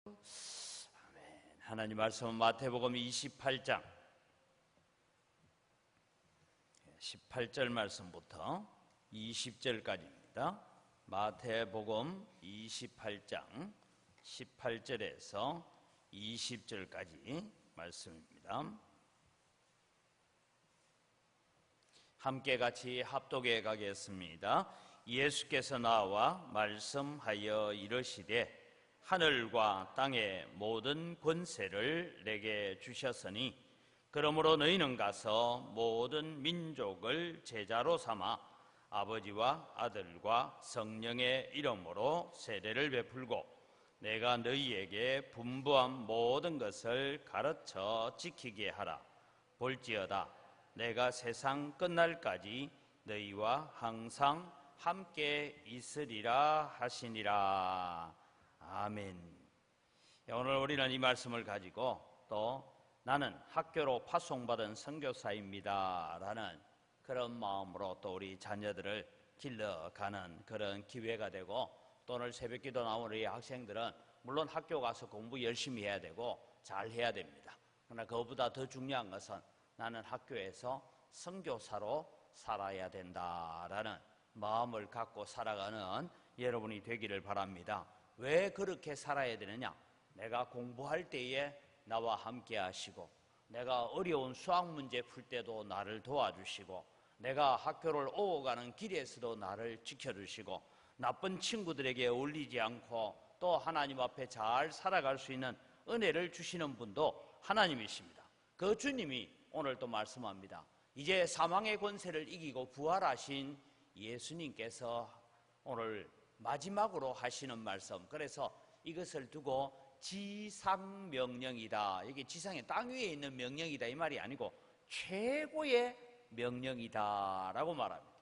아멘. 하나님 말씀은 마태복음 28장 18절 말씀부터 20절까지입니다. 마태복음 28장 18절에서 20절까지 말씀입니다. 함께 같이 합독해 가겠습니다. 예수께서 나와 말씀하여 이르시되 하늘과 땅의 모든 권세를 내게 주셨으니 그러므로 너희는 가서 모든 민족을 제자로 삼아 아버지와 아들과 성령의 이름으로 세례를 베풀고 내가 너희에게 분부한 모든 것을 가르쳐 지키게 하라. 볼지어다 내가 세상 끝날까지 너희와 항상 함께 있으리라 하시니라. 아멘. 오늘 우리는 이 말씀을 가지고 또 나는 학교로 파송받은 선교사입니다 라는 그런 마음으로 또 우리 자녀들을 길러가는 그런 기회가 되고, 또 오늘 새벽기도 나온 우리 학생들은 물론 학교 가서 공부 열심히 해야 되고 잘 해야 됩니다. 그러나 그것보다 더 중요한 것은 나는 학교에서 선교사로 살아야 된다라는 마음을 갖고 살아가는 여러분이 되기를 바랍니다. 왜 그렇게 살아야 되느냐? 내가 공부할 때에 나와 함께 하시고, 내가 어려운 수학 문제 풀 때도 나를 도와주시고, 내가 학교를 오고 가는 길에서도 나를 지켜주시고, 나쁜 친구들에게 어울리지 않고 또 하나님 앞에 잘 살아갈 수 있는 은혜를 주시는 분도 하나님이십니다. 그 주님이 오늘 또 말씀합니다. 이제 사망의 권세를 이기고 부활하신 예수님께서 오늘 마지막으로 하시는 말씀, 그래서 이것을 두고 지상명령이다, 이게 지상의 땅 위에 있는 명령이다 이 말이 아니고 최고의 명령이다 라고 말합니다.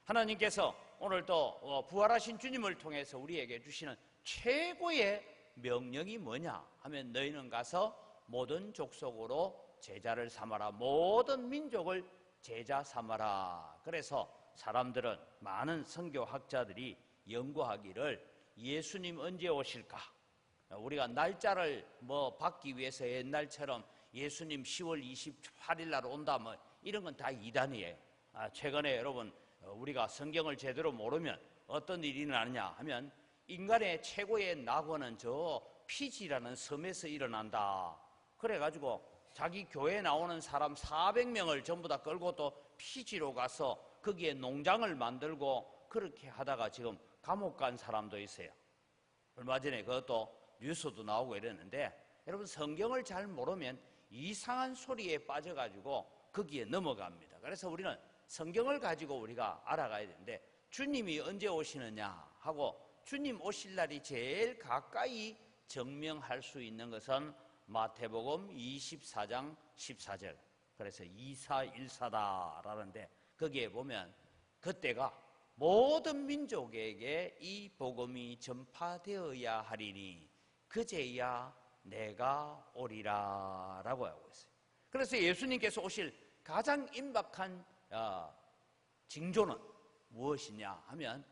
하나님께서 오늘 또 부활하신 주님을 통해서 우리에게 주시는 최고의 명령이 뭐냐 하면, 너희는 가서 모든 족속으로 제자를 삼아라, 모든 민족을 제자 삼아라. 그래서 사람들은, 많은 선교학자들이 연구하기를 예수님 언제 오실까, 우리가 날짜를 받기 위해서 옛날처럼 예수님 10월 28일 날 온다 이런 건 다 이단이에요. 최근에 여러분 우리가 성경을 제대로 모르면 어떤 일이 일어나느냐 하면, 인간의 최고의 낙원은 저 피지라는 섬에서 일어난다. 그래가지고 자기 교회에 나오는 사람 400명을 전부 다 끌고 또 피지로 가서 거기에 농장을 만들고 그렇게 하다가 지금 감옥 간 사람도 있어요. 얼마 전에 그것도 뉴스도 나오고 이랬는데, 여러분 성경을 잘 모르면 이상한 소리에 빠져가지고 거기에 넘어갑니다. 그래서 우리는 성경을 가지고 우리가 알아가야 되는데, 주님이 언제 오시느냐 하고 주님 오실 날이 제일 가까이 증명할 수 있는 것은 마태복음 24장 14절, 그래서 2414다라는데 거기에 보면 그때가 모든 민족에게 이 복음이 전파되어야 하리니 그제야 내가 오리라 라고 하고 있어요. 그래서 예수님께서 오실 가장 임박한 징조는 무엇이냐 하면,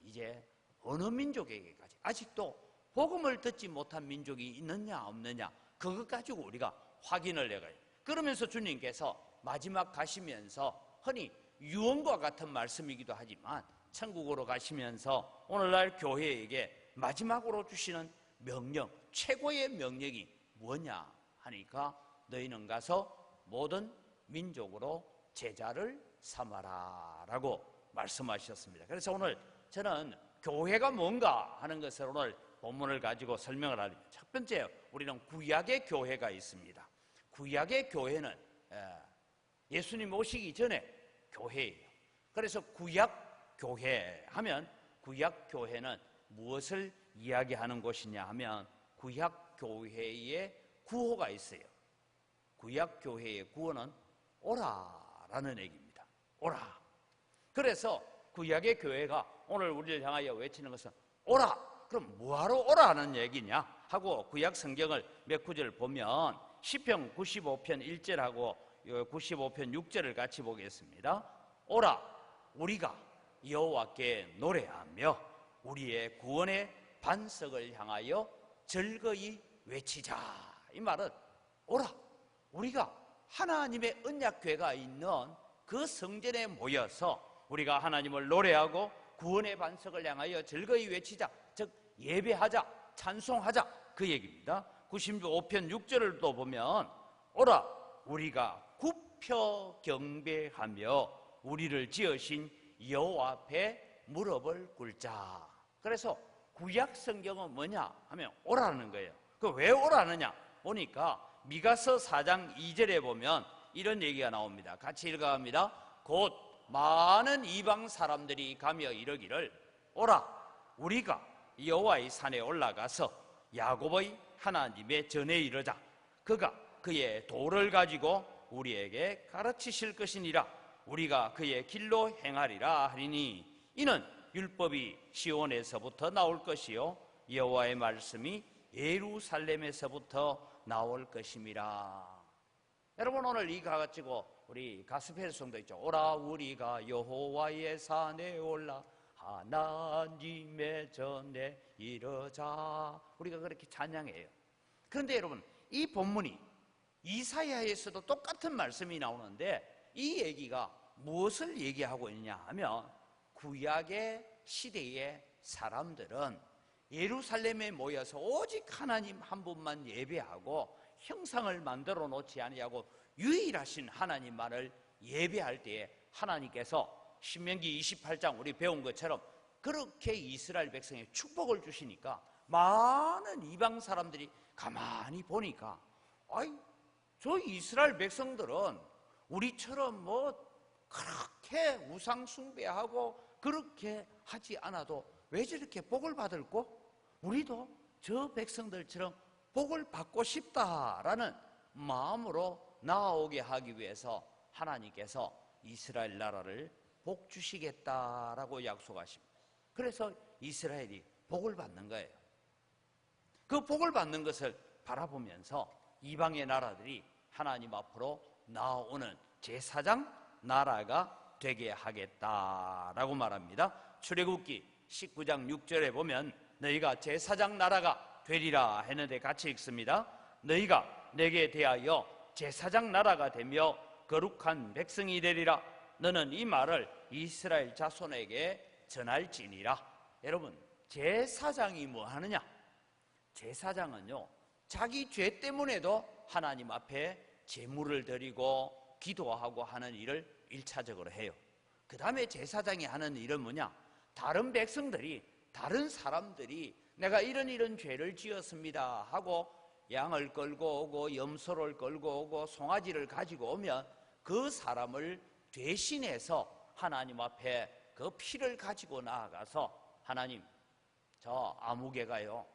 이제 어느 민족에게까지 아직도 복음을 듣지 못한 민족이 있느냐 없느냐, 그것 가지고 우리가 확인을 해가요. 그러면서 주님께서 마지막 가시면서 흔히 유언과 같은 말씀이기도 하지만 천국으로 가시면서 오늘날 교회에게 마지막으로 주시는 명령, 최고의 명령이 뭐냐 하니까, 너희는 가서 모든 민족으로 제자를 삼아라 라고 말씀하셨습니다. 그래서 오늘 저는 교회가 뭔가 하는 것을 오늘 본문을 가지고 설명을 하려면, 첫 번째 우리는 구약의 교회가 있습니다. 구약의 교회는 예수님 오시기 전에 교회예요. 그래서 구약 교회 하면, 구약 교회는 무엇을 이야기하는 곳이냐 하면, 구약 교회의 구호가 있어요. 구약 교회의 구호는 오라라는 얘기입니다. 오라. 그래서 구약의 교회가 오늘 우리를 향하여 외치는 것은 오라. 그럼 뭐하러 오라 하는 얘기냐 하고 구약 성경을 몇 구절 보면 시편 95편 1절하고 95편 6절을 같이 보겠습니다. 오라 우리가 여호와께 노래하며 우리의 구원의 반석을 향하여 즐거이 외치자. 이 말은 오라, 우리가 하나님의 언약궤가 있는 그 성전에 모여서 우리가 하나님을 노래하고 구원의 반석을 향하여 즐거이 외치자. 즉 예배하자, 찬송하자, 그 얘기입니다. 95편 6절을 또 보면 오라, 우리가 굽혀 경배하며 우리를 지으신 여호와 앞에 무릎을 꿇자. 그래서 구약 성경은 뭐냐 하면 오라는 거예요. 그 왜 오라느냐 보니까 미가서 4장 2절에 보면 이런 얘기가 나옵니다. 같이 읽어갑니다. 곧 많은 이방 사람들이 가며 이르기를 오라, 우리가 여호와의 산에 올라가서 야곱의 하나님의 전에 이르자. 그가 그의 도를 가지고 우리에게 가르치실 것이니라. 우리가 그의 길로 행하리라 하리니 이는 율법이 시온에서부터 나올 것이요 여호와의 말씀이 예루살렘에서부터 나올 것임이라. 여러분, 오늘 이가 가지고 우리 가스펠송도 있죠. 오라, 우리가 여호와의 산에 올라 하나님의 전에 이르자. 우리가 그렇게 찬양해요. 그런데 여러분, 이 본문이 이사야에서도 똑같은 말씀이 나오는데 이 얘기가 무엇을 얘기하고 있냐 하면 구약의 시대의 사람들은 예루살렘에 모여서 오직 하나님 한 분만 예배하고 형상을 만들어 놓지 아니하고 유일하신 하나님만을 예배할 때에 하나님께서 신명기 28장 우리 배운 것처럼 그렇게 이스라엘 백성에 축복을 주시니까 많은 이방 사람들이 가만히 보니까 아이, 저 이스라엘 백성들은 우리처럼 그렇게 우상 숭배하고 그렇게 하지 않아도 왜 저렇게 복을 받을꼬? 우리도 저 백성들처럼 복을 받고 싶다라는 마음으로 나아오게 하기 위해서 하나님께서 이스라엘 나라를 복 주시겠다라고 약속하십니다. 그래서 이스라엘이 복을 받는 거예요. 그 복을 받는 것을 바라보면서 이방의 나라들이 하나님 앞으로 나아오는 제사장 나라가 되게 하겠다라고 말합니다. 출애굽기 19장 6절에 보면 너희가 제사장 나라가 되리라 했는데 같이 읽습니다. 너희가 내게 대하여 제사장 나라가 되며 거룩한 백성이 되리라. 너는 이 말을 이스라엘 자손에게 전할지니라. 여러분, 제사장이 뭐 하느냐? 제사장은요, 자기 죄 때문에도 하나님 앞에 제물을 드리고 기도하고 하는 일을 1차적으로 해요. 그 다음에 제사장이 하는 일은 뭐냐? 다른 백성들이, 다른 사람들이 내가 이런 죄를 지었습니다 하고 양을 끌고 오고 염소를 끌고 오고 송아지를 가지고 오면 그 사람을 대신해서 하나님 앞에 그 피를 가지고 나아가서 하나님, 저 아무개가요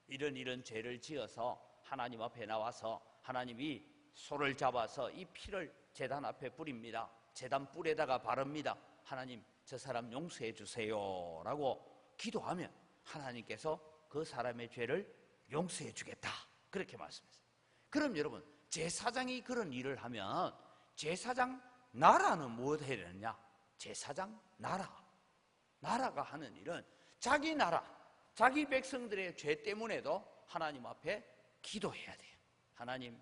이런 죄를 지어서 하나님 앞에 나와서 하나님이 소를 잡아서 이 피를 제단 앞에 뿌립니다. 제단 뿔에다가 바릅니다. 하나님, 저 사람 용서해 주세요 라고 기도하면 하나님께서 그 사람의 죄를 용서해 주겠다, 그렇게 말씀했어요. 그럼 여러분, 제사장이 그런 일을 하면 제사장 나라는 무엇을 해야 되느냐? 제사장 나라가 하는 일은 자기 나라, 자기 백성들의 죄 때문에도 하나님 앞에 기도해야 돼요. 하나님,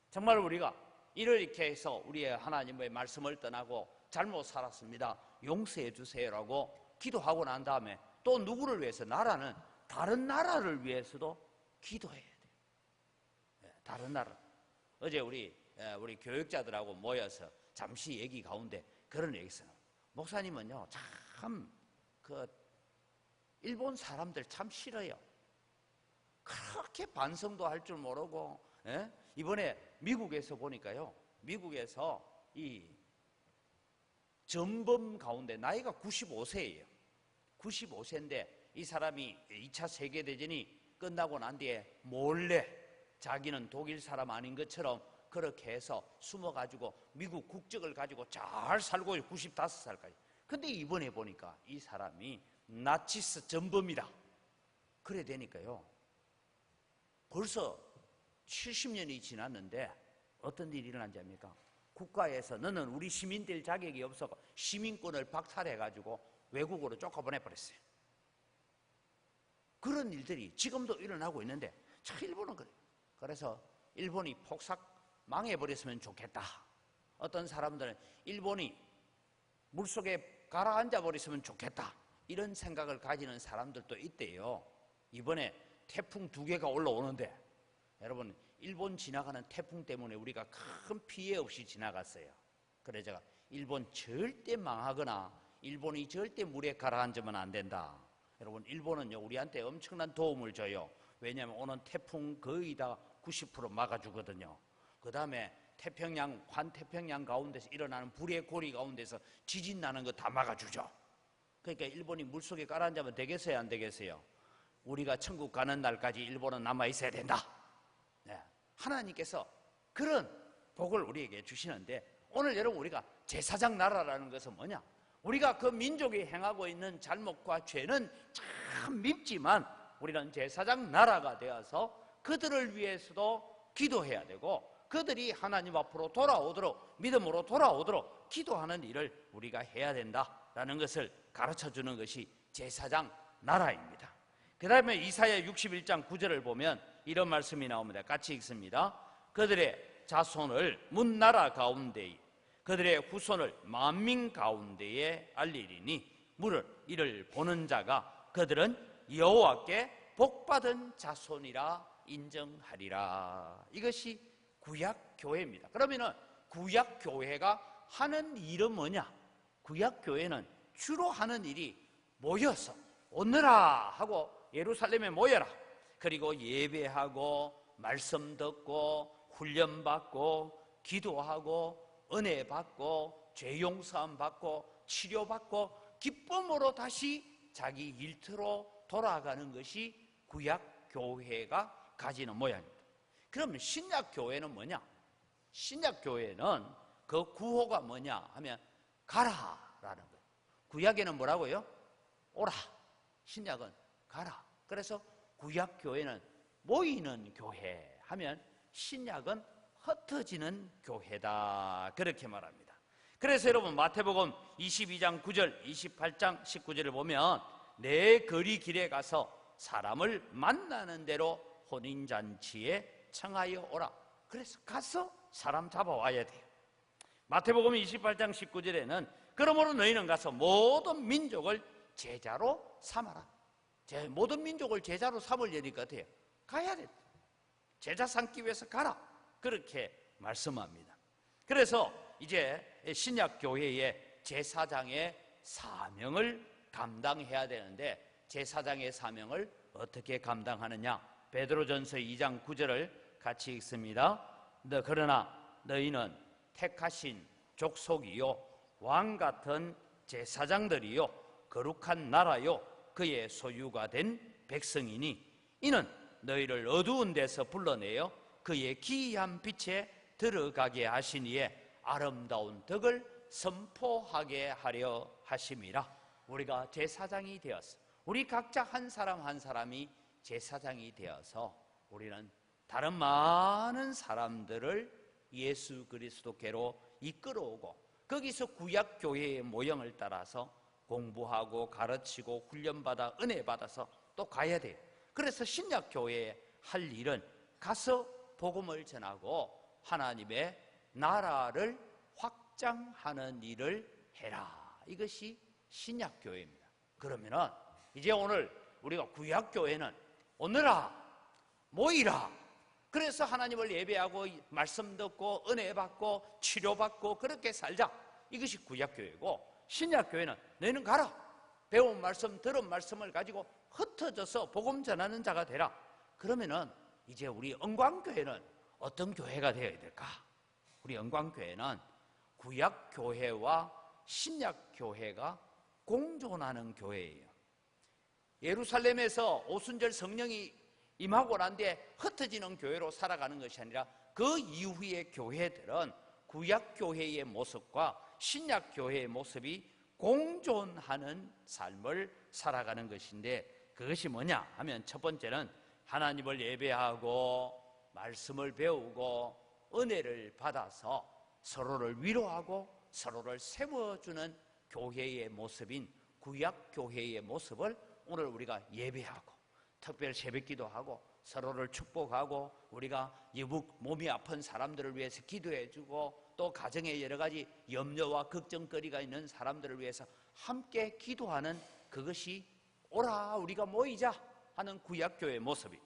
정말 우리가 이렇게 해서 우리의 하나님의 말씀을 떠나고 잘못 살았습니다, 용서해 주세요라고 기도하고 난 다음에 또 누구를 위해서? 나라는 다른 나라를 위해서도 기도해야 돼요. 다른 나라. 어제 우리 교육자들하고 모여서 잠시 얘기 가운데 그런 얘기 있어요. 목사님은요, 참 일본 사람들 참 싫어요. 그렇게 반성도 할 줄 모르고. 이번에 미국에서 보니까요, 미국에서 이 전범 가운데 나이가 95세예요. 95세인데 이 사람이 2차 세계대전이 끝나고 난 뒤에 몰래 자기는 독일 사람 아닌 것처럼 그렇게 해서 숨어가지고 미국 국적을 가지고 잘 살고 95살까지. 근데 이번에 보니까 이 사람이 나치스 전범이다, 그래 되니까요, 벌써 70년이 지났는데 어떤 일이 일어난지 압니까? 국가에서 너는 우리 시민 될 자격이 없어서 시민권을 박탈해가지고 외국으로 쫓아보내버렸어요. 그런 일들이 지금도 일어나고 있는데 참 일본은 그래요. 그래서 일본이 폭삭 망해버렸으면 좋겠다. 어떤 사람들은 일본이 물속에 가라앉아 버렸으면 좋겠다, 이런 생각을 가지는 사람들도 있대요. 이번에 태풍 2개가 올라오는데 여러분, 일본 지나가는 태풍 때문에 우리가 큰 피해 없이 지나갔어요. 그래서 제가 일본 절대 망하거나 일본이 절대 물에 가라앉으면 안 된다. 여러분, 일본은요 우리한테 엄청난 도움을 줘요. 왜냐하면 오는 태풍 거의 다 90% 막아주거든요. 그 다음에 태평양, 환태평양 가운데서 일어나는 불의 고리 가운데서 지진 나는 거 다 막아주죠. 그러니까 일본이 물속에 가라앉으면 되겠어요, 안 되겠어요? 우리가 천국 가는 날까지 일본은 남아있어야 된다. 네. 하나님께서 그런 복을 우리에게 주시는데, 오늘 여러분 우리가 제사장 나라라는 것은 뭐냐? 우리가 그 민족이 행하고 있는 잘못과 죄는 참 밉지만 우리는 제사장 나라가 되어서 그들을 위해서도 기도해야 되고, 그들이 하나님 앞으로 돌아오도록, 믿음으로 돌아오도록 기도하는 일을 우리가 해야 된다라는 것을 가르쳐주는 것이 제사장 나라입니다. 그 다음에 이사야 61장 9절을 보면 이런 말씀이 나옵니다. 같이 읽습니다. 그들의 자손을 문나라 가운데에, 그들의 후손을 만민 가운데에 알리리니 물을 이를 보는 자가 그들은 여호와께 복받은 자손이라 인정하리라. 이것이 구약교회입니다. 그러면은 구약교회가 하는 일은 뭐냐? 구약교회는 주로 하는 일이 모여서 오너라 하고 예루살렘에 모여라, 그리고 예배하고 말씀 듣고 훈련받고 기도하고 은혜 받고 죄 용서함 받고 치료받고 기쁨으로 다시 자기 일터로 돌아가는 것이 구약교회가 가지는 모양입니다. 그러면 신약교회는 뭐냐? 신약교회는 그 구호가 뭐냐 하면 가라라는 거예요. 구약에는 뭐라고요? 오라. 신약은 가라. 그래서 구약교회는 모이는 교회 하면 신약은 흩어지는 교회다, 그렇게 말합니다. 그래서 여러분 마태복음 22장 9절 28장 19절을 보면 내 거리 길에 가서 사람을 만나는 대로 혼인잔치에 청하여 오라. 그래서 가서 사람 잡아와야 돼요. 마태복음 28장 19절에는 그러므로 너희는 가서 모든 민족을 제자로 삼아라. 모든 민족을 제자로 삼으려니까 돼요. 가야 돼. 제자 삼기 위해서 가라. 그렇게 말씀합니다. 그래서 이제 신약교회의 제사장의 사명을 감당해야 되는데, 제사장의 사명을 어떻게 감당하느냐? 베드로전서 2장 9절을 같이 읽습니다. 그러나 너희는 택하신 족속이요 왕같은 제사장들이요 거룩한 나라요 그의 소유가 된 백성이니 이는 너희를 어두운 데서 불러내어 그의 기이한 빛에 들어가게 하시니에 아름다운 덕을 선포하게 하려 하심이라. 우리가 제사장이 되어서, 우리 각자 한 사람 한 사람이 제사장이 되어서 우리는 다른 많은 사람들을 예수 그리스도께로 이끌어오고, 거기서 구약교회의 모형을 따라서 공부하고 가르치고 훈련받아 은혜 받아서 또 가야 돼요. 그래서 신약교회에 할 일은 가서 복음을 전하고 하나님의 나라를 확장하는 일을 해라. 이것이 신약교회입니다. 그러면은 이제 오늘 우리가 구약교회는 오너라, 모이라. 그래서 하나님을 예배하고 말씀 듣고 은혜 받고 치료받고 그렇게 살자. 이것이 구약교회고, 신약교회는 너희는 가라. 배운 말씀, 들은 말씀을 가지고 흩어져서 복음 전하는 자가 되라. 그러면은 이제 우리 영광교회는 어떤 교회가 되어야 될까? 우리 영광교회는 구약교회와 신약교회가 공존하는 교회예요. 예루살렘에서 오순절 성령이 임하고 난 뒤에 흩어지는 교회로 살아가는 것이 아니라 그 이후의 교회들은 구약교회의 모습과 신약교회의 모습이 공존하는 삶을 살아가는 것인데, 그것이 뭐냐 하면 첫 번째는 하나님을 예배하고 말씀을 배우고 은혜를 받아서 서로를 위로하고 서로를 세워주는 교회의 모습인 구약교회의 모습을 오늘 우리가 예배하고 특별 새벽기도 하고 서로를 축복하고 우리가 몸이 아픈 사람들을 위해서 기도해주고 또 가정에 여러 가지 염려와 걱정거리가 있는 사람들을 위해서 함께 기도하는 그것이 오라 우리가 모이자 하는 구약교회의 모습이.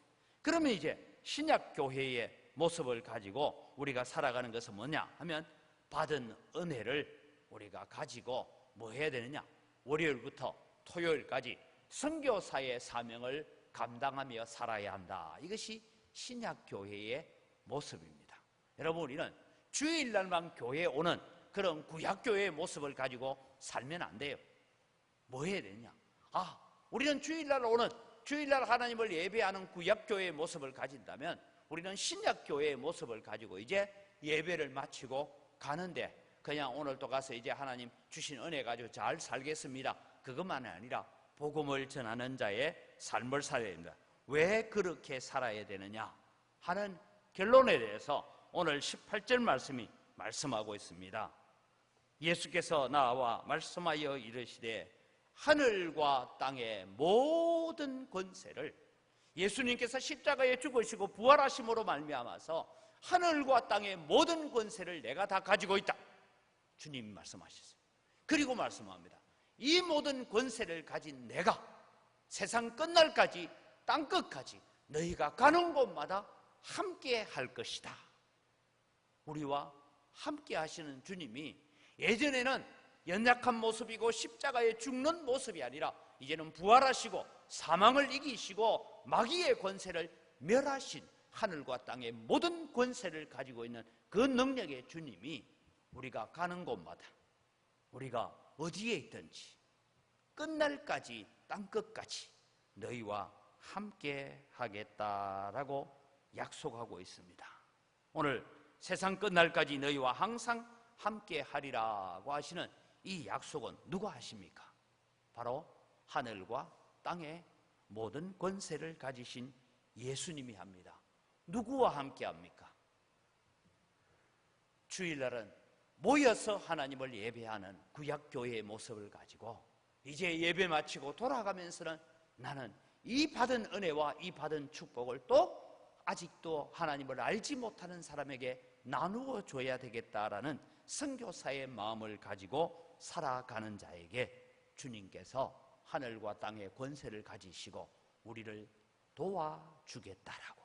그러면 이제 신약교회의 모습을 가지고 우리가 살아가는 것은 뭐냐 하면 받은 은혜를 우리가 가지고 뭐 해야 되느냐, 월요일부터 토요일까지 선교사의 사명을 감당하며 살아야 한다. 이것이 신약교회의 모습입니다. 여러분, 우리는 주일날만 교회에 오는 그런 구약교회의 모습을 가지고 살면 안 돼요. 뭐 해야 되냐? 우리는 주일날 오는, 주일날 하나님을 예배하는 구약교회의 모습을 가진다면 우리는 신약교회의 모습을 가지고 이제 예배를 마치고 가는데 그냥 오늘 또 가서 이제 하나님 주신 은혜 가지고 잘 살겠습니다, 그것만이 아니라 복음을 전하는 자의 삶을 살아야 됩니다. 왜 그렇게 살아야 되느냐 하는 결론에 대해서 오늘 18절 말씀이 말씀하고 있습니다. 예수께서 나와 말씀하여 이르시되 하늘과 땅의 모든 권세를, 예수님께서 십자가에 죽으시고 부활하심으로 말미암아서 하늘과 땅의 모든 권세를 내가 다 가지고 있다, 주님이 말씀하셨어요. 그리고 말씀합니다. 이 모든 권세를 가진 내가 세상 끝날까지 땅끝까지 너희가 가는 곳마다 함께 할 것이다. 우리와 함께 하시는 주님이 예전에는 연약한 모습이고 십자가에 죽는 모습이 아니라 이제는 부활하시고 사망을 이기시고 마귀의 권세를 멸하신 하늘과 땅의 모든 권세를 가지고 있는 그 능력의 주님이 우리가 가는 곳마다, 우리가 어디에 있든지 끝날까지 땅끝까지 너희와 함께 하겠다라고 약속하고 있습니다. 오늘 세상 끝날까지 너희와 항상 함께 하리라고 하시는 이 약속은 누가 하십니까? 바로 하늘과 땅의 모든 권세를 가지신 예수님이 합니다. 누구와 함께 합니까? 주일날은 모여서 하나님을 예배하는 구약교회의 모습을 가지고 이제 예배 마치고 돌아가면서는 나는 이 받은 은혜와 이 받은 축복을 또 아직도 하나님을 알지 못하는 사람에게 나누어 줘야 되겠다라는 선교사의 마음을 가지고 살아가는 자에게 주님께서 하늘과 땅의 권세를 가지시고 우리를 도와주겠다라고,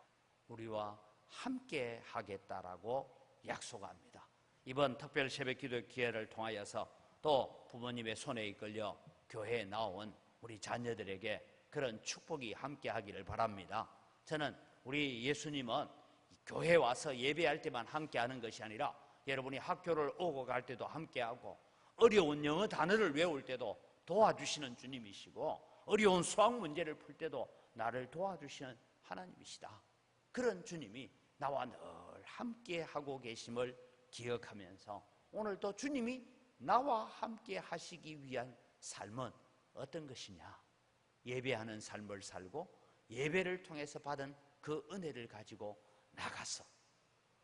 우리와 함께 하겠다라고 약속합니다. 이번 특별 새벽기도 기회를 통하여서 또 부모님의 손에 이끌려 교회에 나온 우리 자녀들에게 그런 축복이 함께 하기를 바랍니다. 저는 우리 예수님은 교회에 와서 예배할 때만 함께 하는 것이 아니라 여러분이 학교를 오고 갈 때도 함께하고 어려운 영어 단어를 외울 때도 도와주시는 주님이시고 어려운 수학 문제를 풀 때도 나를 도와주시는 하나님이시다. 그런 주님이 나와 늘 함께하고 계심을 기억하면서 오늘도 주님이 나와 함께 하시기 위한 삶은 어떤 것이냐, 예배하는 삶을 살고 예배를 통해서 받은 그 은혜를 가지고 나가서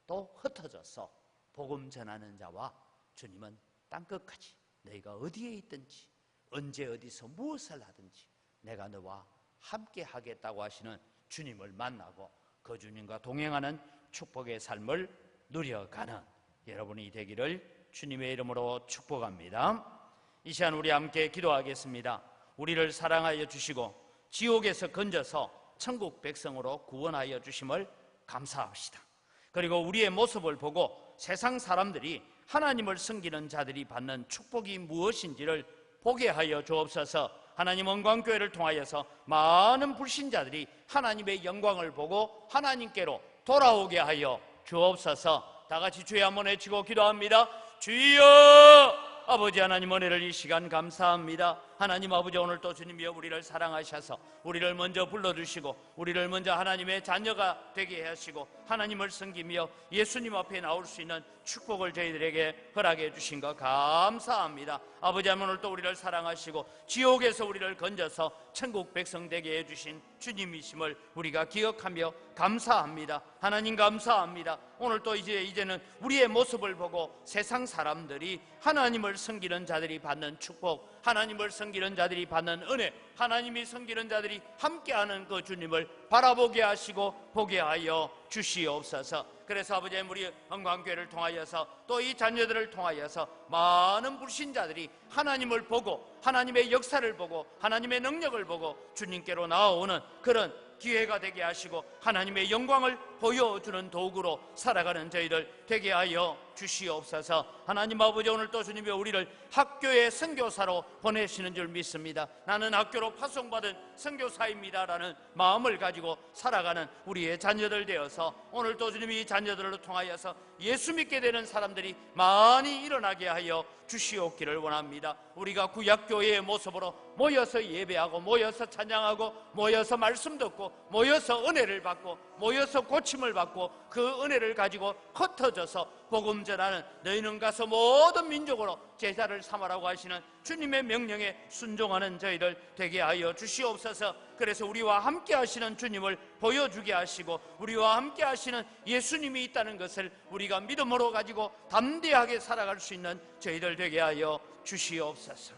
또 흩어져서 복음 전하는 자와 주님은 땅끝까지 너희가 어디에 있든지 언제 어디서 무엇을 하든지 내가 너와 함께 하겠다고 하시는 주님을 만나고 그 주님과 동행하는 축복의 삶을 누려가는 여러분이 되기를 주님의 이름으로 축복합니다. 이 시간 우리 함께 기도하겠습니다. 우리를 사랑하여 주시고 지옥에서 건져서 천국 백성으로 구원하여 주심을 감사합시다. 그리고 우리의 모습을 보고 세상 사람들이 하나님을 섬기는 자들이 받는 축복이 무엇인지를 보게 하여 주옵소서. 하나님 언광교회를 통하여서 많은 불신자들이 하나님의 영광을 보고 하나님께로 돌아오게 하여 주옵소서. 다 같이 주여 한번 외치고 기도합니다. 주여! 아버지 하나님, 은혜를 이 시간 감사합니다. 하나님 아버지, 오늘 또 주님이여 우리를 사랑하셔서 우리를 먼저 불러주시고 우리를 먼저 하나님의 자녀가 되게 하시고 하나님을 섬기며 예수님 앞에 나올 수 있는 축복을 저희들에게 허락해 주신 것 감사합니다. 아버지 하나님, 오늘 또 우리를 사랑하시고 지옥에서 우리를 건져서 천국 백성 되게 해주신 주님이심을 우리가 기억하며 감사합니다. 하나님 감사합니다. 오늘 또 이제는 우리의 모습을 보고 세상 사람들이 하나님을 섬기는 자들이 받는 축복, 하나님을 섬기는 자들이 받는 은혜, 하나님이 섬기는 자들이 함께하는 그 주님을 바라보게 하시고 보게 하여 주시옵소서. 그래서 아버지 우리 영광교회를 통하여서 또 이 자녀들을 통하여서 많은 불신자들이 하나님을 보고 하나님의 역사를 보고 하나님의 능력을 보고 주님께로 나아오는 그런 기회가 되게 하시고 하나님의 영광을 보여주는 도구로 살아가는 저희들 되게 하여 주시옵소서. 하나님 아버지, 오늘 또 주님이 우리를 학교의 선교사로 보내시는 줄 믿습니다. 나는 학교로 파송받은 선교사입니다라는 마음을 가지고 살아가는 우리의 자녀들 되어서 오늘 또 주님이 이 자녀들을 통하여서 예수 믿게 되는 사람들이 많이 일어나게 하여 주시옵기를 원합니다. 우리가 구약교회의 모습으로 모여서 예배하고 모여서 찬양하고 모여서 말씀 듣고 모여서 은혜를 받고 모여서 고침을 받고 그 은혜를 가지고 흩어져서 복음 전하는 너희는 가서 모든 민족으로 제자를 삼으라고 하시는 주님의 명령에 순종하는 저희들 되게 하여 주시옵소서. 그래서 우리와 함께 하시는 주님을 보여주게 하시고 우리와 함께 하시는 예수님이 있다는 것을 우리가 믿음으로 가지고 담대하게 살아갈 수 있는 저희들 되게 하여 주시옵소서.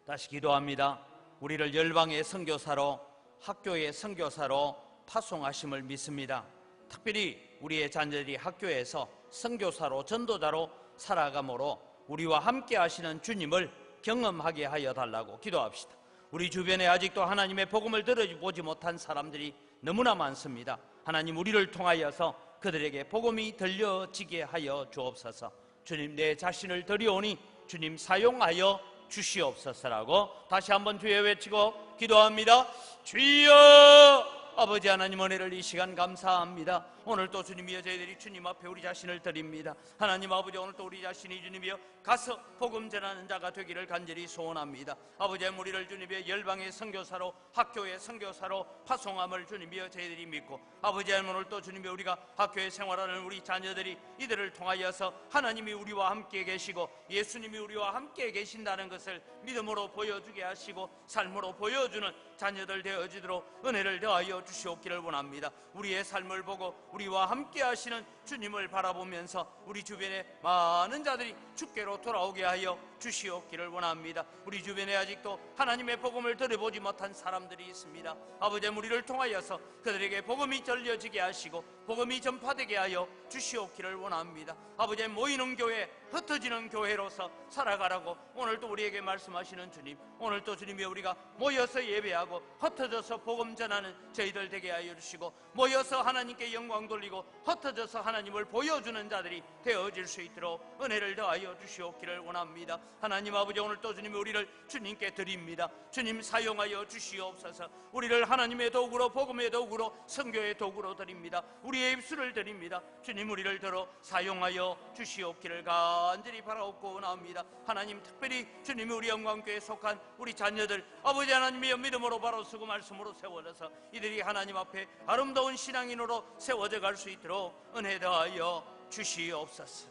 다시 기도합니다. 우리를 열방의 선교사로 학교의 선교사로 파송하심을 믿습니다. 특별히 우리의 자녀들이 학교에서 선교사로 전도자로 살아가므로 우리와 함께 하시는 주님을 경험하게 하여 달라고 기도합시다. 우리 주변에 아직도 하나님의 복음을 들어보지 못한 사람들이 너무나 많습니다. 하나님, 우리를 통하여서 그들에게 복음이 들려지게 하여 주옵소서. 주님, 내 자신을 드리오니 주님 사용하여 주시옵소서라고 다시 한번 주여 외치고 기도합니다. 주여! 아버지 하나님, 은혜를 이 시간 감사합니다. 오늘 또 주님이여 저희들이 주님 앞에 우리 자신을 드립니다. 하나님 아버지, 오늘 또 우리 자신이 주님이여 가서 복음 전하는 자가 되기를 간절히 소원합니다. 아버지, 우리를 주님이여 열방의 선교사로 학교의 선교사로 파송함을 주님이여 저희들이 믿고 아버지 오늘 또 주님이여 우리가 학교에 생활하는 우리 자녀들이 이들을 통하여서 하나님이 우리와 함께 계시고 예수님이 우리와 함께 계신다는 것을 믿음으로 보여주게 하시고 삶으로 보여주는 자녀들 되어지도록 은혜를 더하여 주시옵기를 원합니다. 우리의 삶을 보고 우리와 함께 하시는 주님을 바라보면서 우리 주변에 많은 자들이 주께로 돌아오게 하여 주시옵기를 원합니다. 우리 주변에 아직도 하나님의 복음을 들어보지 못한 사람들이 있습니다. 아버지, 우리를 통하여서 그들에게 복음이 전려지게 하시고 복음이 전파되게 하여 주시옵기를 원합니다. 아버지, 모이는 교회, 흩어지는 교회로서 살아가라고 오늘도 우리에게 말씀하시는 주님, 오늘도 주님이 우리가 모여서 예배하고 흩어져서 복음 전하는 저희들 되게 하여 주시고 모여서 하나님께 영광 돌리고 흩어져서 하나님을 보여주는 자들이 되어질 수 있도록 은혜를 더하여 주시옵기를 원합니다. 하나님 아버지, 오늘 또 주님이 우리를 주님께 드립니다. 주님 사용하여 주시옵소서. 우리를 하나님의 도구로 복음의 도구로 선교의 도구로 드립니다. 우리의 입술을 드립니다. 주님, 우리를 들어 사용하여 주시옵기를 간절히 바라옵고 원합니다. 하나님, 특별히 주님이 우리 영광교회에 속한 우리 자녀들 아버지 하나님의 믿음으로 바로 쓰고 말씀으로 세워져서 이들이 하나님 앞에 아름다운 신앙인으로 세워져 갈 수 있도록 은혜 더하여 주시옵소서.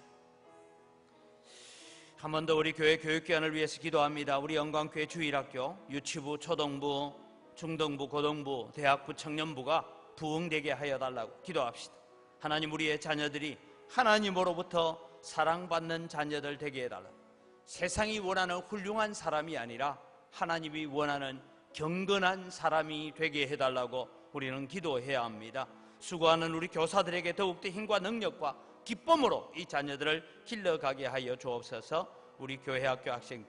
한 번 더 우리 교회 교육기관을 위해서 기도합니다. 우리 영광교회 주일학교 유치부, 초등부, 중등부, 고등부, 대학부, 청년부가 부흥되게 하여 달라고 기도합시다. 하나님, 우리의 자녀들이 하나님으로부터 사랑받는 자녀들 되게 해달라고. 세상이 원하는 훌륭한 사람이 아니라 하나님이 원하는 경건한 사람이 되게 해달라고 우리는 기도해야 합니다. 수고하는 우리 교사들에게 더욱더 힘과 능력과 기쁨으로 이 자녀들을 길러가게 하여 주옵소서. 우리 교회 학교 학생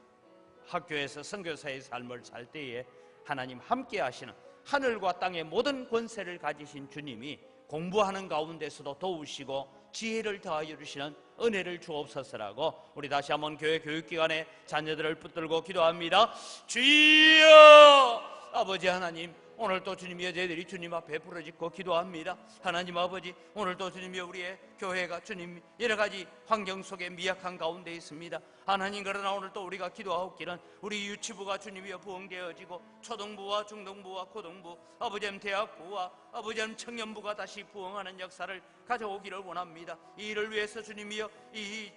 학교에서 선교사의 삶을 살 때에 하나님 함께 하시는 하늘과 땅의 모든 권세를 가지신 주님이 공부하는 가운데서도 도우시고 지혜를 더하여 주시는 은혜를 주옵소서라고 우리 다시 한번 교회 교육기관의 자녀들을 붙들고 기도합니다. 주여! 아버지 하나님, 오늘도 주님이여 저희들이 주님 앞에 부르짖고 기도합니다. 하나님 아버지, 오늘도 주님이여 우리의 교회가 주님 여러 가지 환경 속에 미약한 가운데 있습니다. 하나님, 그러나 오늘도 우리가 기도하옵기는 우리 유치부가 주님이여 부흥되어지고 초등부와 중등부와 고등부, 아버지님 대학부와 아버지님 청년부가 다시 부흥하는 역사를 가져오기를 원합니다. 이 일을 위해서 주님이여 이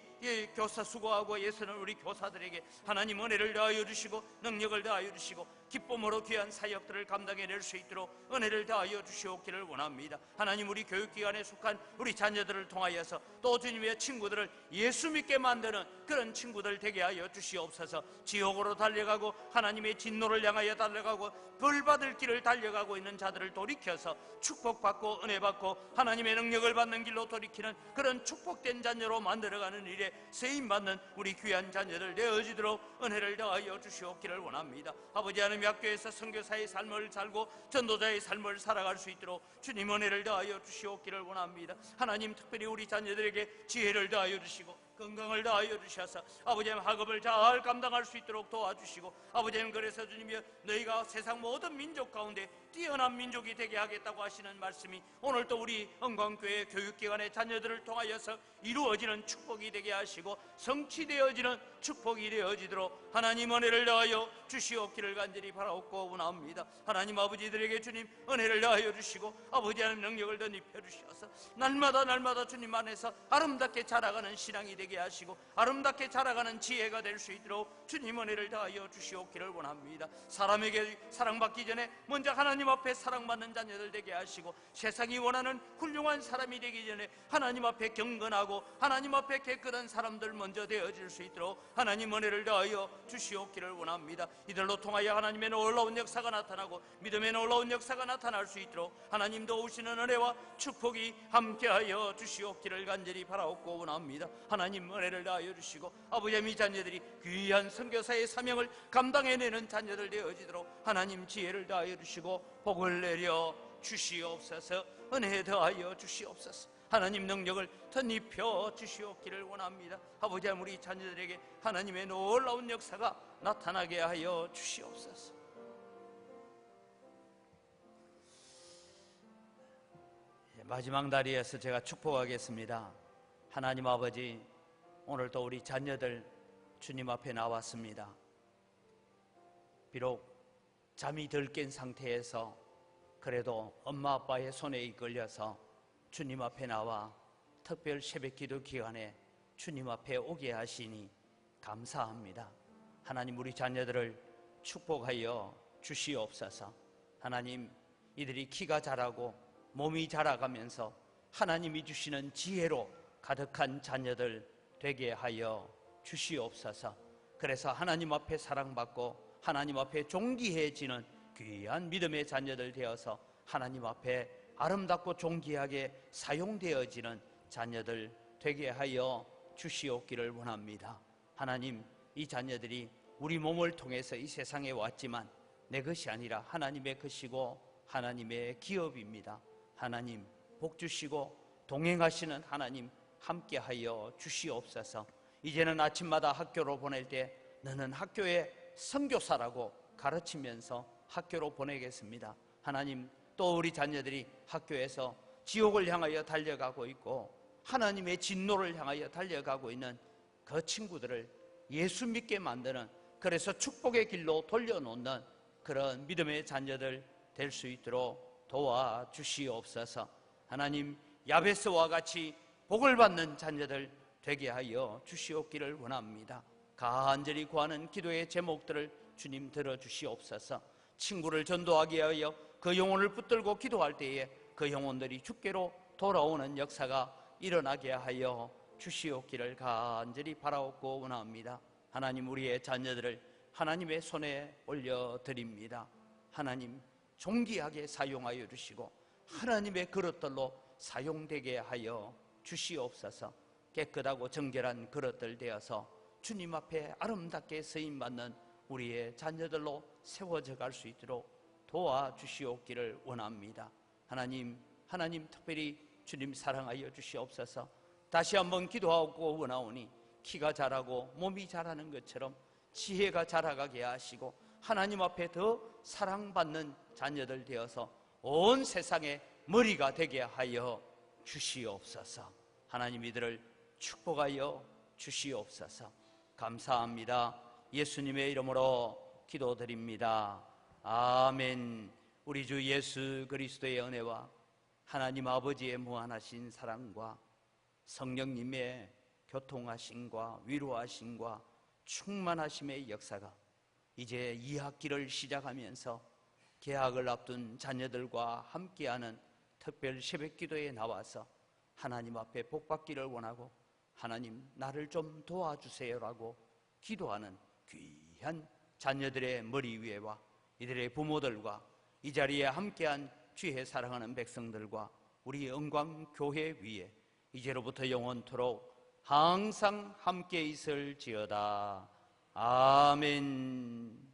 교사 수고하고 예수는 우리 교사들에게 하나님 은혜를 더하여 주시고 능력을 더하여 주시고 기쁨으로 귀한 사역들을 감당해낼 수 있도록 은혜를 더하여 주시옵기를 원합니다. 하나님, 우리 교육기관에 속한 우리 자녀들을 통하여서 또 주님의 친구들을 예수 믿게 만드는 그런 친구들 되게 하여 주시옵소서. 지옥으로 달려가고 하나님의 진노를 향하여 달려가고 벌받을 길을 달려가고 있는 자들을 돌이켜서 축복받고 은혜받고 하나님의 능력을 받는 길로 돌이키는 그런 축복된 자녀로 만들어가는 일에 쓰임받는 우리 귀한 자녀들 되어지도록 은혜를 더하여 주시옵기를 원합니다. 아버지 하나님, 학교에서 선교사의 삶을 살고 전도자의 삶을 살아갈 수 있도록 주님 은혜를 더하여 주시옵기를 원합니다. 하나님, 특별히 우리 자녀들에게 지혜를 더하여 주시고 건강을 더하여 주셔서 아버지님 학업을 잘 감당할 수 있도록 도와주시고, 아버지님 그래서 주님이여 너희가 세상 모든 민족 가운데 뛰어난 민족이 되게 하겠다고 하시는 말씀이 오늘 또 우리 은광교회 교육기관의 자녀들을 통하여서 이루어지는 축복이 되게 하시고 성취되어지는 축복이 되어지도록 하나님 은혜를 더하여 주시옵기를 간절히 바라옵고 원합니다. 하나님 아버지들에게 주님 은혜를 더하여 주시고 아버지 하나님 능력을 더 입혀 주셔서 날마다 주님 안에서 아름답게 자라가는 신앙이 되게 하시고 아름답게 자라가는 지혜가 될 수 있도록 주님 은혜를 더하여 주시옵기를 원합니다. 사람에게 사랑받기 전에 먼저 하나님 앞에 사랑받는 자녀들 되게 하시고 세상이 원하는 훌륭한 사람이 되기 전에 하나님 앞에 경건하고 하나님 앞에 깨끗한 사람들 먼저 되어질 수 있도록 하나님 은혜를 더하여 주시옵기를 원합니다. 이들로 통하여 하나님의 놀라운 역사가 나타나고 믿음의 놀라운 역사가 나타날 수 있도록 하나님 도우시는 은혜와 축복이 함께하여 주시옵기를 간절히 바라옵고 원합니다. 하나님 은혜를 더하여 주시고 아버지 이 자녀들이 귀한 선교사의 사명을 감당해내는 자녀들 되어지도록 하나님 지혜를 더하여 주시고 복을 내려 주시옵소서. 은혜 더하여 주시옵소서. 하나님 능력을 더 입혀 주시옵기를 원합니다. 아버지 우리 자녀들에게 하나님의 놀라운 역사가 나타나게 하여 주시옵소서. 마지막 날이어서 제가 축복하겠습니다. 하나님 아버지, 오늘도 우리 자녀들 주님 앞에 나왔습니다. 비록 잠이 덜 깬 상태에서 그래도 엄마 아빠의 손에 이끌려서 주님 앞에 나와 특별 새벽 기도 기간에 주님 앞에 오게 하시니 감사합니다. 하나님 우리 자녀들을 축복하여 주시옵소서. 하나님 이들이 키가 자라고 몸이 자라가면서 하나님이 주시는 지혜로 가득한 자녀들 되게 하여 주시옵소서. 그래서 하나님 앞에 사랑받고 하나님 앞에 존귀해지는 귀한 믿음의 자녀들 되어서 하나님 앞에 아름답고 존귀하게 사용되어지는 자녀들 되게 하여 주시옵기를 원합니다. 하나님, 이 자녀들이 우리 몸을 통해서 이 세상에 왔지만 내 것이 아니라 하나님의 것이고 하나님의 기업입니다. 하나님 복 주시고 동행하시는 하나님 함께하여 주시옵소서. 이제는 아침마다 학교로 보낼 때 너는 학교의 선교사라고 가르치면서 학교로 보내겠습니다. 하나님 또 우리 자녀들이 학교에서 지옥을 향하여 달려가고 있고 하나님의 진노를 향하여 달려가고 있는 그 친구들을 예수 믿게 만드는, 그래서 축복의 길로 돌려놓는 그런 믿음의 자녀들 될 수 있도록 도와주시옵소서. 하나님 야베스와 같이 복을 받는 자녀들 되게 하여 주시옵기를 원합니다. 간절히 구하는 기도의 제목들을 주님 들어주시옵소서. 친구를 전도하기 위하여 그 영혼을 붙들고 기도할 때에 그 영혼들이 주께로 돌아오는 역사가 일어나게 하여 주시옵기를 간절히 바라옵고 원합니다. 하나님 우리의 자녀들을 하나님의 손에 올려드립니다. 하나님 존귀하게 사용하여 주시고 하나님의 그릇들로 사용되게 하여 주시옵소서. 깨끗하고 정결한 그릇들 되어서 주님 앞에 아름답게 쓰임받는 우리의 자녀들로 세워져 갈 수 있도록 도와주시옵기를 원합니다. 하나님 특별히 주님 사랑하여 주시옵소서. 다시 한번 기도하고 원하오니 키가 자라고 몸이 자라는 것처럼 지혜가 자라가게 하시고 하나님 앞에 더 사랑받는 자녀들 되어서 온 세상의 머리가 되게 하여 주시옵소서. 하나님 이들을 축복하여 주시옵소서. 감사합니다. 예수님의 이름으로 기도드립니다. 아멘. 우리 주 예수 그리스도의 은혜와 하나님 아버지의 무한하신 사랑과 성령님의 교통하심과 위로하심과 충만하심의 역사가 이제 2학기를 시작하면서 개학을 앞둔 자녀들과 함께하는 특별 새벽기도에 나와서 하나님 앞에 복받기를 원하고 하나님 나를 좀 도와주세요라고 기도하는 귀한 자녀들의 머리 위에와 이들의 부모들과 이 자리에 함께한 주의 사랑하는 백성들과 우리 영광교회 위에 이제로부터 영원토록 항상 함께 있을지어다. 아멘.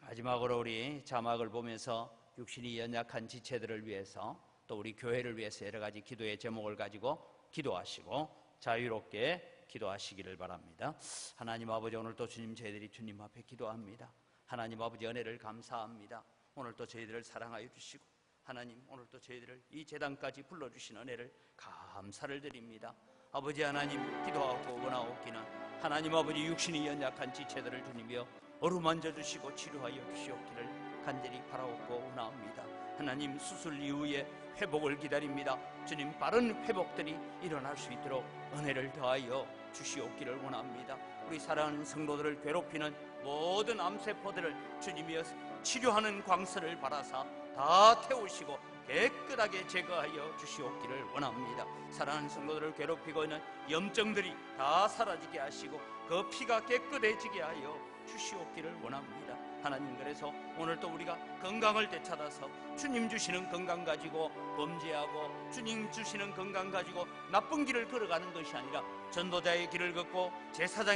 마지막으로 우리 자막을 보면서 육신이 연약한 지체들을 위해서 또 우리 교회를 위해서 여러 가지 기도의 제목을 가지고 기도하시고 자유롭게 기도하시기를 바랍니다. 하나님 아버지, 오늘도 주님, 저희들이 주님 앞에 기도합니다. 하나님 아버지, 은혜를 감사합니다. 오늘도 저희들을 사랑하여 주시고 하나님, 오늘도 저희들을 이 제단까지 불러주신 은혜를 감사를 드립니다. 아버지 하나님, 기도하고 원하옵기는 하나님 아버지, 육신이 연약한 지체들을 주님이여 어루만져 주시고 치료하여 주시옵기를 간절히 바라옵고 원하옵니다. 하나님, 수술 이후에 회복을 기다립니다. 주님, 빠른 회복들이 일어날 수 있도록 은혜를 더하여 주시옵기를 원합니다. 우리 사랑하는 성도들을 괴롭히는 모든 암세포들을 주님이여 치료하는 광선을 받아사 다 태우시고 깨끗하게 제거하여 주시옵기를 원합니다. 사랑하는 성도들을 괴롭히고 있는 염증들이 다 사라지게 하시고 그 피가 깨끗해지게 하여 주시옵기를 원합니다. 하나님, 그래서 오늘도 우리가 건강을 되찾아서 주님 주시는 건강 가지고 범죄하고 주님 주시는 건강 가지고 나쁜 길을 걸어가는 것이 아니라 전도자의 길을 걷고 제사장